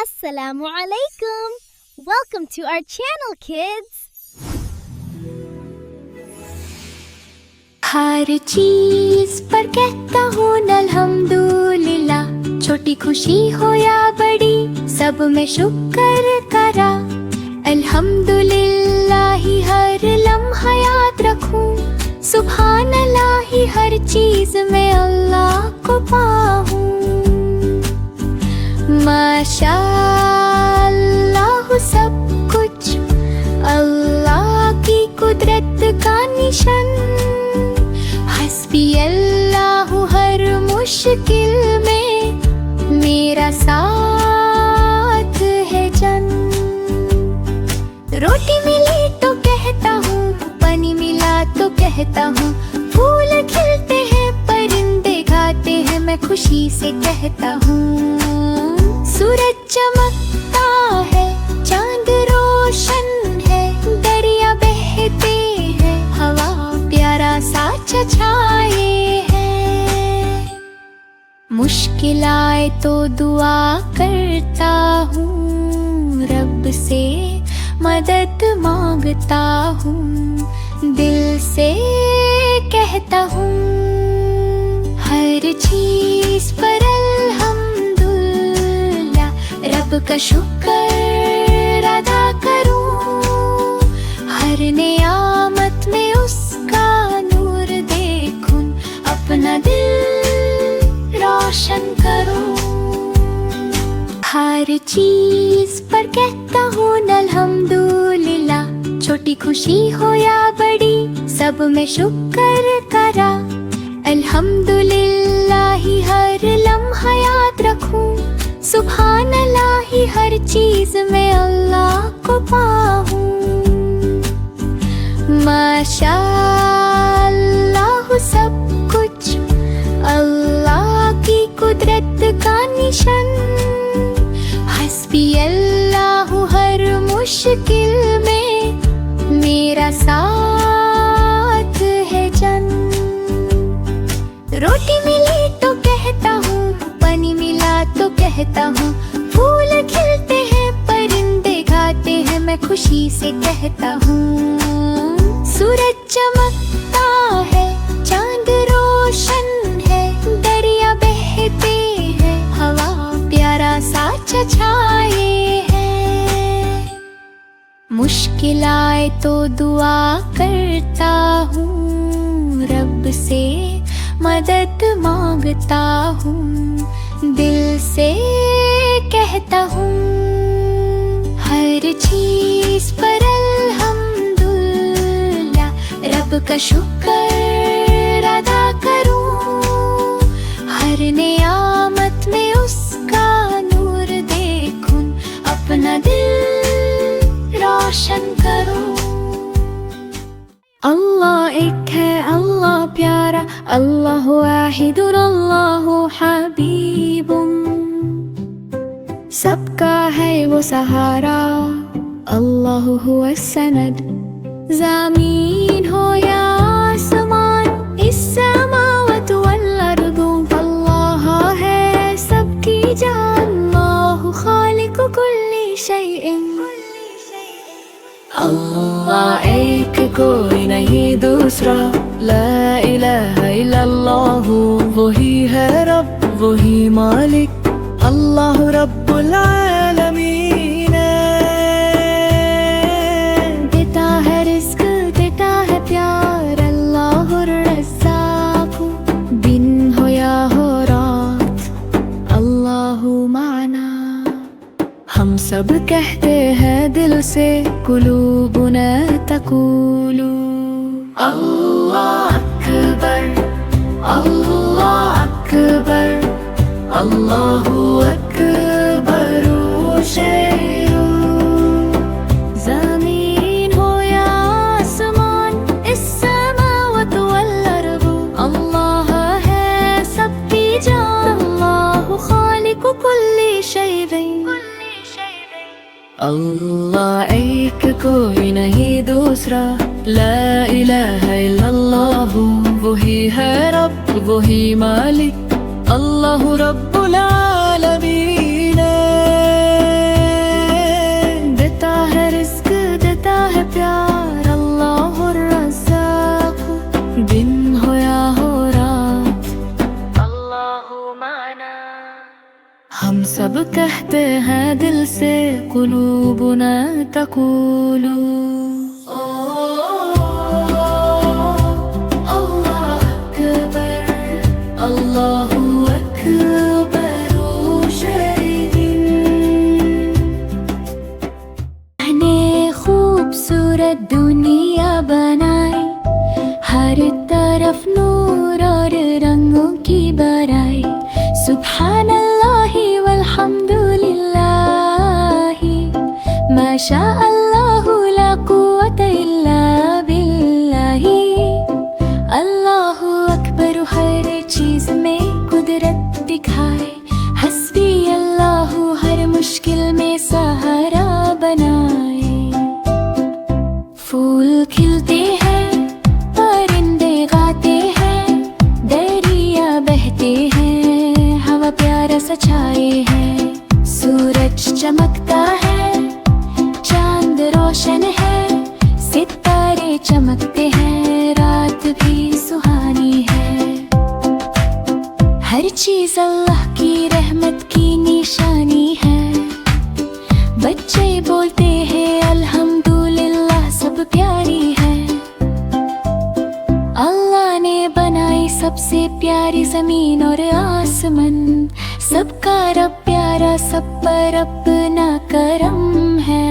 Assalamu alaikum. Welcome to our channel, kids. हर चीज पर कहता हूँ अल्हम्दुलिल्लाह, छोटी खुशी हो या बड़ी सब में शुक्र करा। अल्हम्दुलिल्लाह ही हर लम्हा याद रखूं, सुभान अल्लाह ही हर चीज में अल्लाह को पाऊं। माशा अल्लाह सब कुछ अल्लाह की कुदरत का निशान। हस्बी अल्लाह हर मुश्किल में मेरा साथ है जन। रोटी मिली तो कहता हूँ, पानी मिला तो कहता हूँ, फूल खिलते हैं परिंदे गाते हैं मैं खुशी से कहता हूँ। सूरज चमकता है, चांद रोशन है, दरिया बहते हैं, हवा प्यारा सा छछाए है। मुश्किल आए तो दुआ करता हूँ, रब से मदद मांगता हूँ, दिल से कहता हूँ। हर चीज पर रब का शुक्र अदा करूं, हर नियामत में उसका नूर देखूं, अपना दिल रोशन करूं। हर चीज पर कहता हूँ अल्हम्दुलिल्लाह, छोटी खुशी हो या बड़ी सब में शुक्र करा। अल्हम्दुलिल्लाह ही हर लम्हा याद रखूं, सुभान अल्लाह ही हर चीज में अल्लाह को पाऊं। माशा अल्लाह सब कुछ अल्लाह की कुदरत का निशान। हस्बी अल्लाह हर मुश्किल में मेरा साथ है जन। रोटी मिली तो कहता हूँ, पानी मिला तो कहता हूँ, फूल खिलते हैं परिंदे गाते हैं मैं खुशी से कहता हूँ। सूरज चमकता है, चांद रोशन है, दरिया बहते हैं, हवा प्यारा सा छछाए है। मुश्किल आए तो दुआ करता हूँ, रब से मदद मांगता हूँ, दिल से कहता हूँ। हर चीज पर अल्हम्दुलिल्लाह, रब का शुक्र अदा करूं, हर नियामत में उसका नूर देखूं, अपना दिल रोशन करूं। अल्लाह एक है, अल्लाह प्यारा, अल्लाह वाहिदुन, अल्लाह हबीबुन, सबका है वो सहारा, अल्लाह हुवा सनद। ज़मीन हो या आसमान, इस समावत वल अर्दु, अल्लाह है सबकी जान, अल्लाह खालिकु कुल्ली शैइन। अल्लाह एक कोई नहीं दूसरा, ला इलाहा इल्लल्लाह, वही है रब वही मालिक, अल्लाह रब्बुल आलमीन। देता है रिज़्क देता है प्यार, अल्लाह रज़्ज़ाक़, दिन हो या हो रात, अल्लाह माना। हम सब कहते हैं दिल से, कुलूबुना तक़ूलु अल्लाह अकबर, अल्लाह अकबर, अल्लाहु अकबर शैअ। ज़मीन हो या आसमान, इस समावत वल अर्द, अल्लाह है सबकी जान, अल्लाहु खालिकु कुल्ली शैइन। अल्लाह एक कोई नहीं दूसरा, ला इलाहा इल्लल्लाह, वही है रब वही मालिक, अल्लाह रब्बुल आलमीन। कहते हैं दिल से कुलूबुना तक़ूलु। अल्लाह अकबर, अल्लाहु अकबर शरीदिन। ने खूबसूरत दुनिया बनाई, हर तरफ नूर और रंगों की बराई। सुब्हानल्लाहि वल्हम्दुलिल्लाहि, माशा अल्लाहु ला कुव्वता इल्ला बिल्लाहि। अल्लाहु अकबर, हर चीज में कुदरत दिखाए। हस्बी अल्लाहु, हर मुश्किल में सहारा बनाए। फूल खिलते हैं, परिंदे गाते हैं, दरिया बहते हैं, हवा प्यारा सा छाए है। सूरज चमकता है, चांद रोशन है, सितारे चमकते हैं, रात भी सुहानी है। हर चीज अल्लाह की रहमत की निशानी है। बच्चे बोलते हैं अल्हम्दुलिल्लाह, सब प्यारी है। अल्लाह ने बनाई सबसे प्यारी जमीन और आसमान। सबका रब प्यारा, सब पर अपना करम है।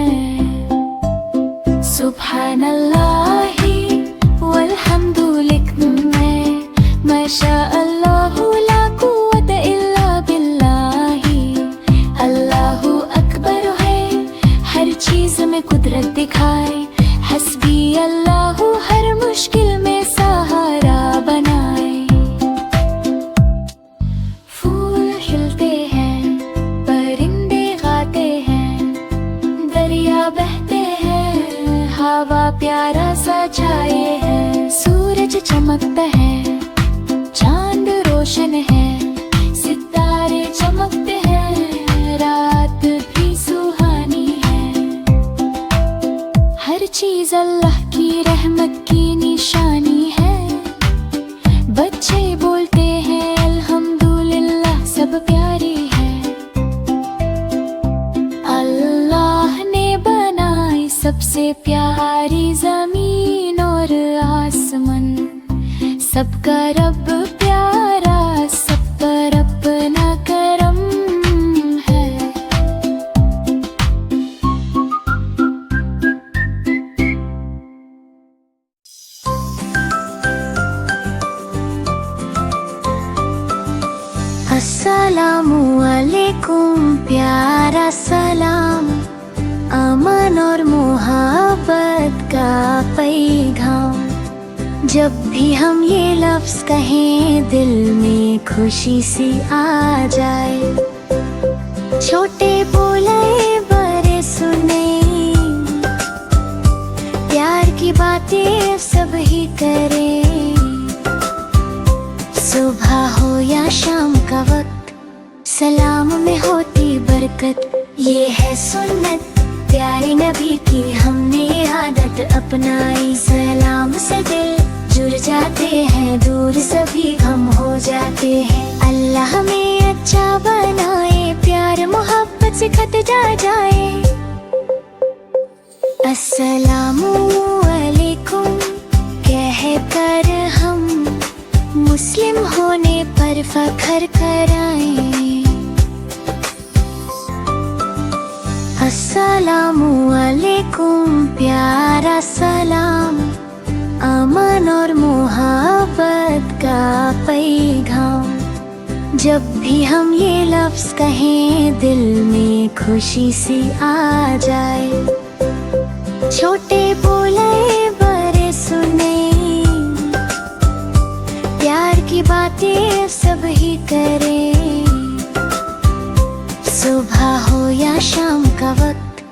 सुब्हानल्लाहि वल्हम्दुलिल्लाह, माशा अल्लाहु ला कुव्वता इल्ला बिल्लाहि। अल्लाहु अकबर है, हर चीज में कुदरत दिखाए। हस्बी अल्लाहु, हर मुश्किल में सहारा बनाए। फूल खिलते हैं, परिंदे गाते हैं, दरिया बहते हैं, हवा प्यारा सा छाए है। सूरज चमकता है, चांद रोशन है, सितारे चमकते हैं, रात भी सुहानी है। हर चीज अल्लाह की रहमत की निशानी है। बच्चे बोलते हैं अल्हम्दुलिल्लाह, सब प्यारी है। अल्लाह ने बनाई सबसे प्यारी जमीन और आसमान। सबका रब प्यारा, सब पर अपना करम है। अस्सलामु अलैकुम, प्यारा सलाम, अमन और मोहब्बत का पैगाम। जब भी हम ये लफ्ज कहें, दिल में खुशी सी आ जाए। छोटे बोले बड़े सुने, प्यार की बातें सब ही करें। सुबह हो या शाम का वक्त, सलाम में होती बरकत। ये है सुन्नत प्यारे नबी की, हमने आदत अपनाई। सलाम से दिल जुड़ जाते हैं, दूर सभी गम हो जाते हैं। अल्लाह हमें अच्छा बनाए, प्यार मोहब्बत से खत जाए। अस्सलामु अलैकुम कह कर हम मुस्लिम होने पर फख्र कराएं। अस्सलामु अलैकुम, प्यारा सलाम, अमन और मोहब्बत का पैगाम। जब भी हम ये लफ्ज कहें, दिल में खुशी सी आ जाए। छोटे बोले बड़े सुने, प्यार की बातें सब ही करें। सुबह हो या शाम का वक्त,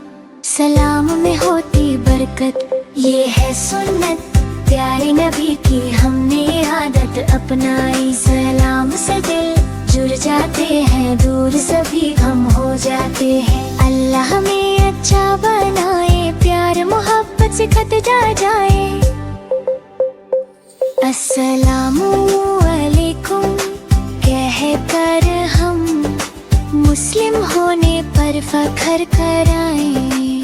सलाम में होती बरकत। ये है सुन्नत प्यारे नबी की, हमने आदत अपनाई। सलाम से दिल जुड़ जाते हैं, दूर सभी गम हो जाते हैं। अल्लाह हमें अच्छा बनाए, प्यार मोहब्बत से खत जाए। अस्सलामु अलैकुम कह कर हम मुस्लिम होने पर फख्र कराएं।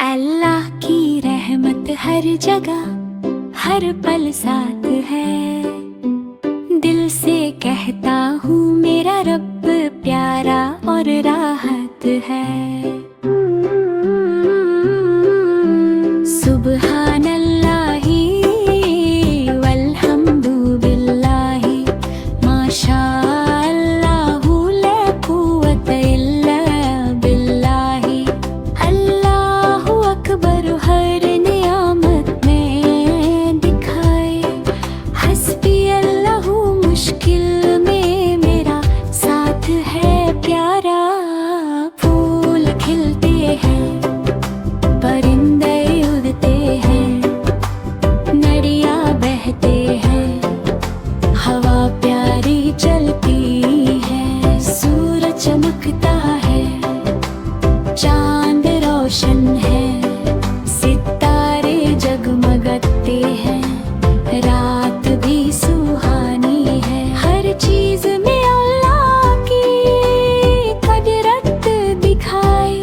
अल्लाह की रहमत हर जगह हर पल साथ है। दिल से कहता हूँ मेरा रब प्यारा और राहत है। सुबहान अल्लाही वल्हम्दु बिल्लाही माशा अल्लाहु ला कुव्वत इल्ला बिल्लाही। अल्लाहु अकबर हर नियामत में दिखाए। हस्बी अल्लाहु मुश्किल में मेरा साथ है प्यारा। फूल खिलते हैं परिंदे उड़ते हैं, नदियाँ बहते हैं, हवा प्यारी चलती है। सूरज चमकता है, चांद रोशन है, सितारे जगमगाते हैं, रात भी सुहानी है। हर चीज में अल्लाह की कुदरत दिखाई।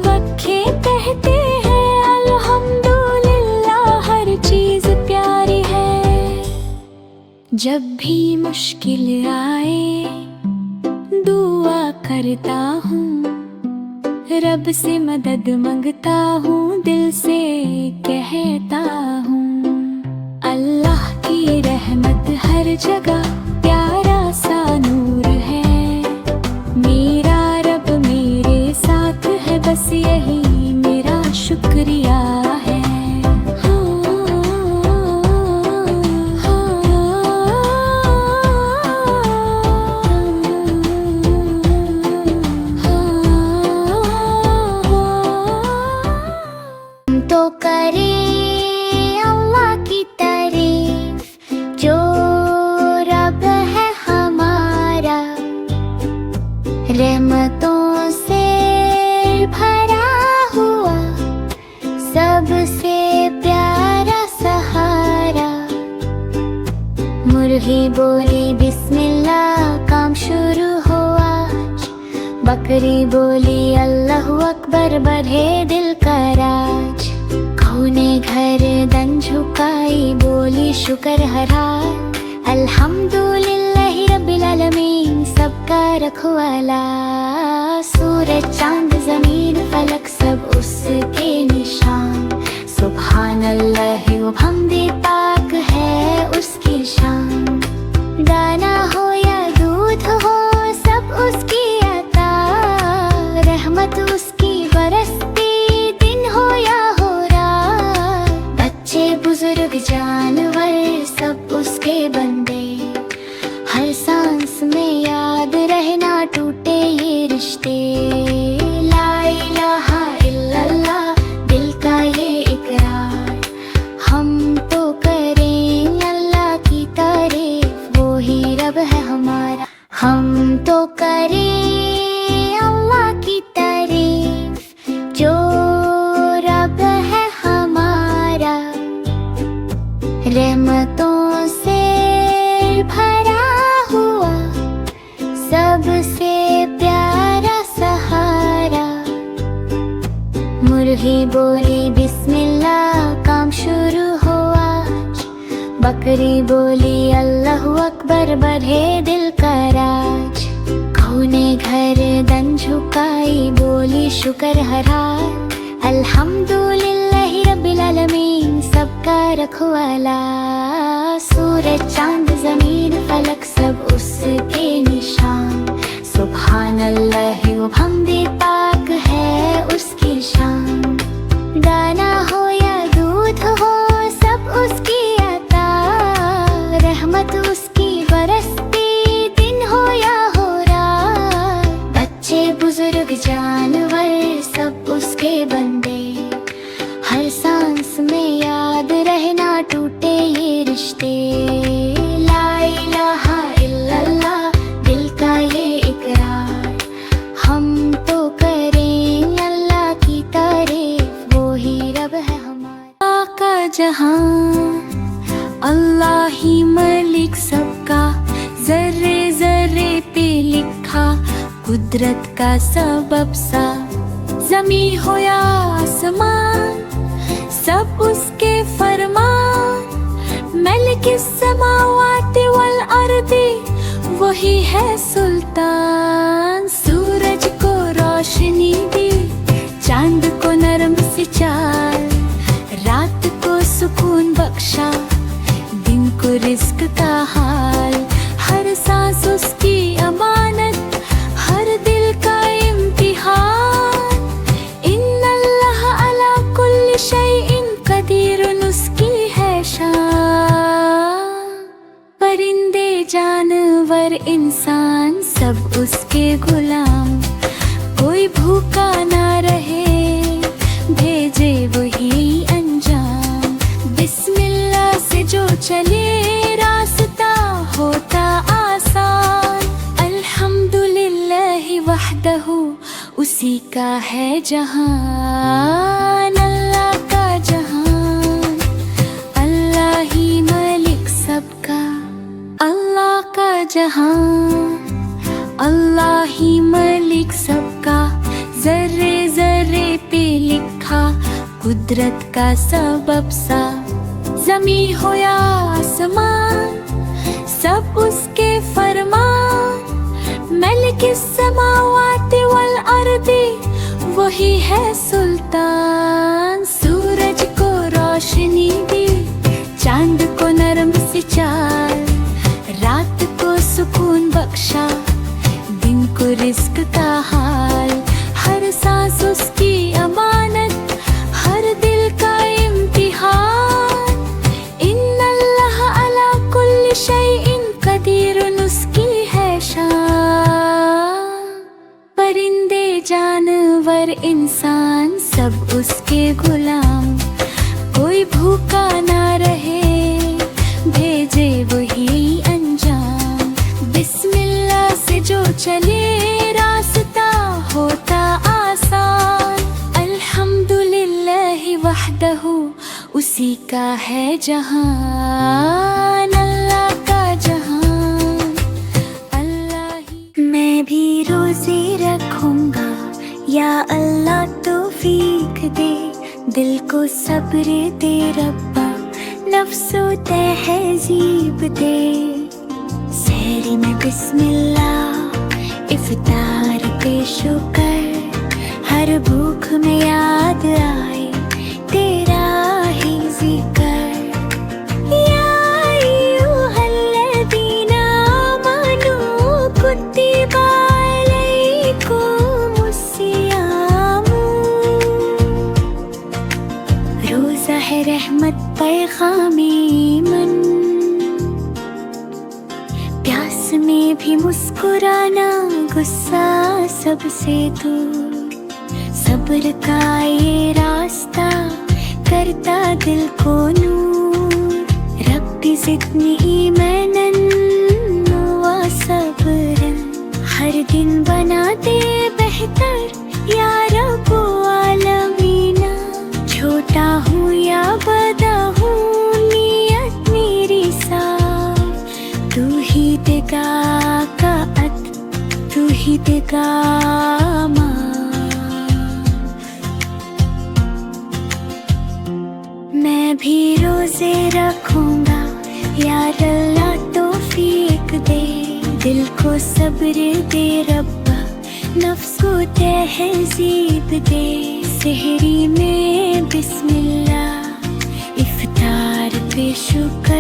वक्खे कहते हैं अल्हम्दुलिल्लाह हर चीज प्यारी है। जब भी मुश्किल आए दुआ करता हूँ, रब से मदद मांगता हूँ, दिल से कहता हूँ। अल्लाह की रहमत हर जगह प्यारा सा नूर है। मेरा रब मेरे साथ है, बस यही मेरा शुक्रिया है। तो करें अल्लाह की तारीफ जो रब है हमारा। रहमतों से भरा हुआ सबसे प्यारा सहारा। मुर्गी बोली बिस्मिल्लाह काम शुरू हुआ। बकरी बोली अल्लाहु अकबर बढ़े दिल का राज। कऊ ने गर्दन झुकाई बोली शुक्र हरा। अल्हम्दुलिल्लाहि रब्बिल आलमीन सबका रखवाला। सूरज चांद जमीन फलक सब उसके निशान। सुभान अल्लाह व हमदे पाक है उसकी शान। दाना हो या दूध हो सब उसकी अता। रहमत उसकी बरसती दिन हो या हो रात। बच्चे बुजुर्ग जानवर सब उसके बंदे। हर सांस में याद रहना टूटे ये रिश्ते। ला इलाहा इल्लल्लाह दिल का ये इकरार। हम तो करें अल्लाह की तारीफ वो ही रब है हमारा। हम तो करें अल्लाह की तारीफ जो रब है हमारा। रहमतों से भरा हुआ सबसे प्यारा सहारा। मुर्गी बोली बिस्मिल्लाह काम शुरू हुआ। बकरी बोली अल्लाहु अकबर बढ़े दिल का राज। कऊ ने गर्दन झुकाई बोली शुक्र हरा। अल्हम्दुलिल्लाहि रब्बिल आलमीन सबका रखवाला। सूरज चांद जमीन फलक सब उसके निशान। सुभान अल्लाह व हमदे पाक है उसकी शान। दाना हो या दूध हो सब उसकी अता। रहमत उसकी बरसती दिन हो या हो रात। बच्चे बुजुर्ग जानवर सब उसके बंदे। हर सांस में याद रहना टूटे ये रिश्ते। ला इलाहा इल्लल्लाह दिल का ये इकरार। हम तो करें अल्लाह की तारीफ वो ही जहां, अल्लाह ही मलिक सबका, जर्रे जर्रे पे लिखा कुदरत का सबब सा। ज़मी हो या आसमान, सब उसके फरमान, मलिकिस समावाति वल अर्दी, वही है सुल्तान। सूरज को रोशनी दी, चांद को नरम सी चाल, रात को सुकून बख्शा, दिन को रिस्क का हाल। हर सांस उसकी अमानत, हर दिल का इम्तिहान। इन्नल्लाह अला कुल्ली शैइन कदीरुन, उसकी है शान। परिंदे जानवर इंसान सब उसके गुलाम, कोई भूखा ना रहे, भेजे वही अंजाम। बिस्मिल्लाह से जो चले, रास्ता होता आसान। अल्हम्दुलिल्लाहि वहदहू, उसी का है जहान। अल्लाह का जहान, अल्लाह ही मलिक सबका। अल्लाह का जहान, अल्लाह ही मलिक सबका, जर्रे जर्रे पे लिखा कुदरत का सबब सा। ज़मी हो या आसमान, सब उसके फरमान, मलिकिस समावाति वल अर्दी, वही है सुल्तान। सूरज को रोशनी दी, चांद को नरम सी चाल, रात को सुकून बख्शा, दिन को रिस्क का हाल। हर सांस उसकी अमानत, हर दिल का इम्तिहान। इन्नल्लाह अला कुल्ली शैइन कदीरुन, उसकी है शान। परिंदे जानवर इंसान सब उसके गुलाम, कोई भूखा ना रहे, भेजे वही अंजाम। बिस्मिल्लाह से जो चले, रास्ता होता आसान। अल्हम्दुलिल्लाहि वहदहू, उसी का है जहान। अल्लाह का जहान, अल्लाह ही। मैं भी रोजे रखूंगा, या अल्लाह तौफीक दे, दिल को सब्र दे रब्बा, नफ्सो तहजीब दे। सहरी में बिस्मिल्लाह, इफ्तार पे शुक्र, हर भूख में याद आए तेरा ही जिक्र। या अय्युहल्लज़ीना आमनू कुतिबा अलैकुमुस्सियामु, रोज़ा है रहमत पैगामे मन, प्यास में भी मुस्कुराना, गुस्सा सबसे दूर। सब्र का ये रास्ता करता दिल को नूर, रब्बी ज़िदनी ईमानन व सब्रन, हर दिन बनाते बेहतर या रब्बो आलमीना। छोटा हूँ या बड़ा हूँ, नियत मेरी साफ, तू ही देगा कात, तू ही देगा माफ। मैं भी रोजे रखूंगा, यार अल्लाह तौफीक दे, दिल को सब्र दे रब्बा, नफ्स को तहजीब दे। सहरी में बिस्मिल्लाह, इफ्तार पे शुक्र,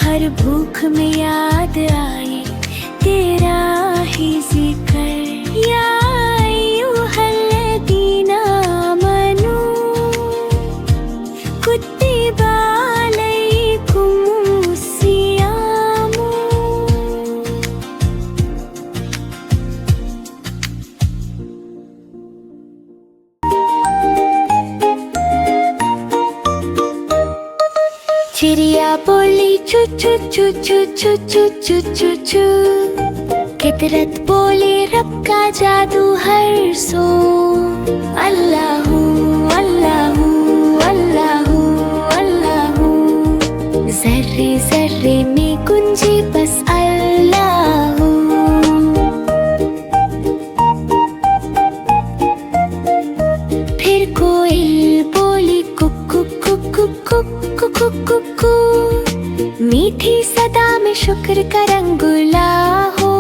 हर भूख में याद आए तेरा ही जिक्र। या अय्युहल्लज़ीना आमनू कुतिबा अलैकुमुस्सियामु। चिड़िया बोली चू चू चू चू चू चू चू चू चू, फितरत बोले रब का जादू हर सो। अल्लाहू अल्लाहू अल्लाहू अल्लाहू कुकु कुकु कु, मीठी सदा में शुक्र का रंगुला हो।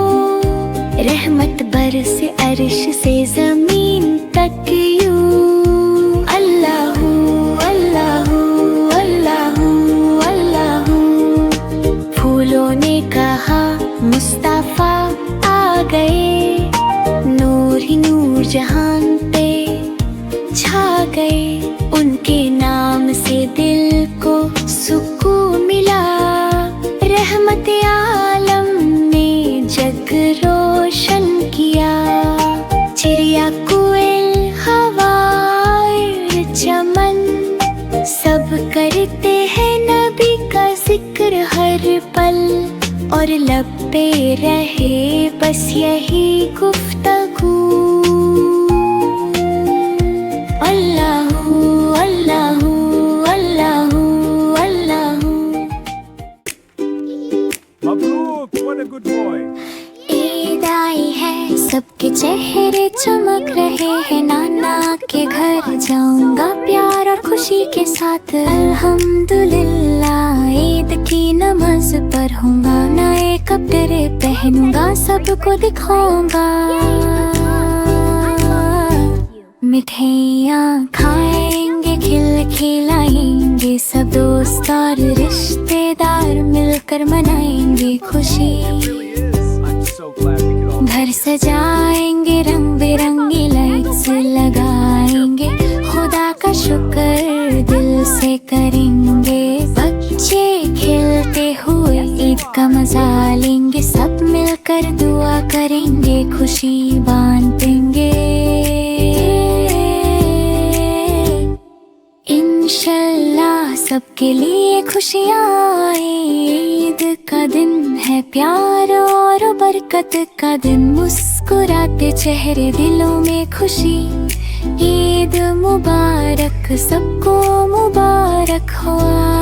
रहमत बरसे अर्श से जमीन तक यूं। अल्लाहू अल्लाहू अल्लाहू अल्लाहू। फूलों ने कहा मुस्तफा आ गए, नूर ही नूर जहान पे छा गए। उनके नाम से दिल को सुकून मिला, रहमत आलम ने जग रोशन किया। चिड़िया कोयल हवाएं चमन, सब करते हैं नबी का जिक्र हर पल। और लब पे रहे बस यही गुफ्तगू। Allahu Allahu Allahu Allahu. Mabrook, what a good boy. Eid आई है, सबके चेहरे चमक रहे हैं। नाना के घर जाऊंगा प्यार और खुशी के साथ। अल्हम्दुलिल्लाह, ईद की नमाज पढ़ूंगा, नए कपड़े पहनूंगा, सबको दिखाऊंगा। मिठाइयाँ खाएंगे, खिलाएंगे, सब दोस्त और रिश्तेदार मिलकर मनाएंगे खुशी। I'm so glad we could all. घर सजाएंगे, रंग बिरंगी लाइट्स लगाएंगे, खुदा का शुक्र दिल से करेंगे। बच्चे खेलते हुए ईद का मजा लेंगे, सब मिलकर दुआ करेंगे, खुशी बांटेंगे। इंशाल्लाह सबके लिए खुशियाँ आए। ईद का दिन है प्यार और बरकत का दिन, मुस्कुराते चेहरे दिलों में खुशी। ईद मुबारक, सबको मुबारक हो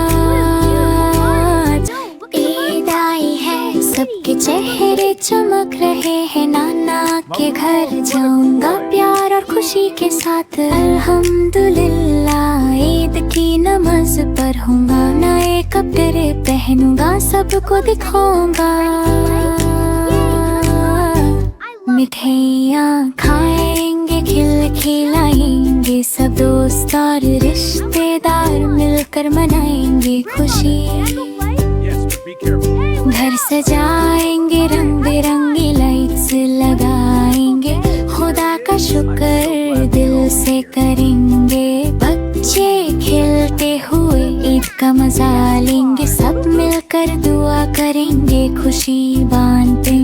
आज। ईद आई है, सबके चेहरे चमक रहे हैं। नाना के घर जाऊंगा प्यार और खुशी के साथ। अल्हम्दुलिल्लाह, ईद की नमाज पढ़ूंगा, नए कपड़े पहनूंगा, सबको दिखाऊंगा। मिठाइयाँ खाएंगे, खिलाएंगे, सब दोस्त और रिश्तेदार मिलकर मनाएंगे खुशी। Yes, but be careful. घर सजाएंगे, रंग बिरंगी लाइट्स लगाएंगे, खुदा का शुक्र दिल से करेंगे। बच्चे खेलते हुए ईद का मजा लेंगे, सब मिलकर दुआ करेंगे, खुशी बांटेंगे।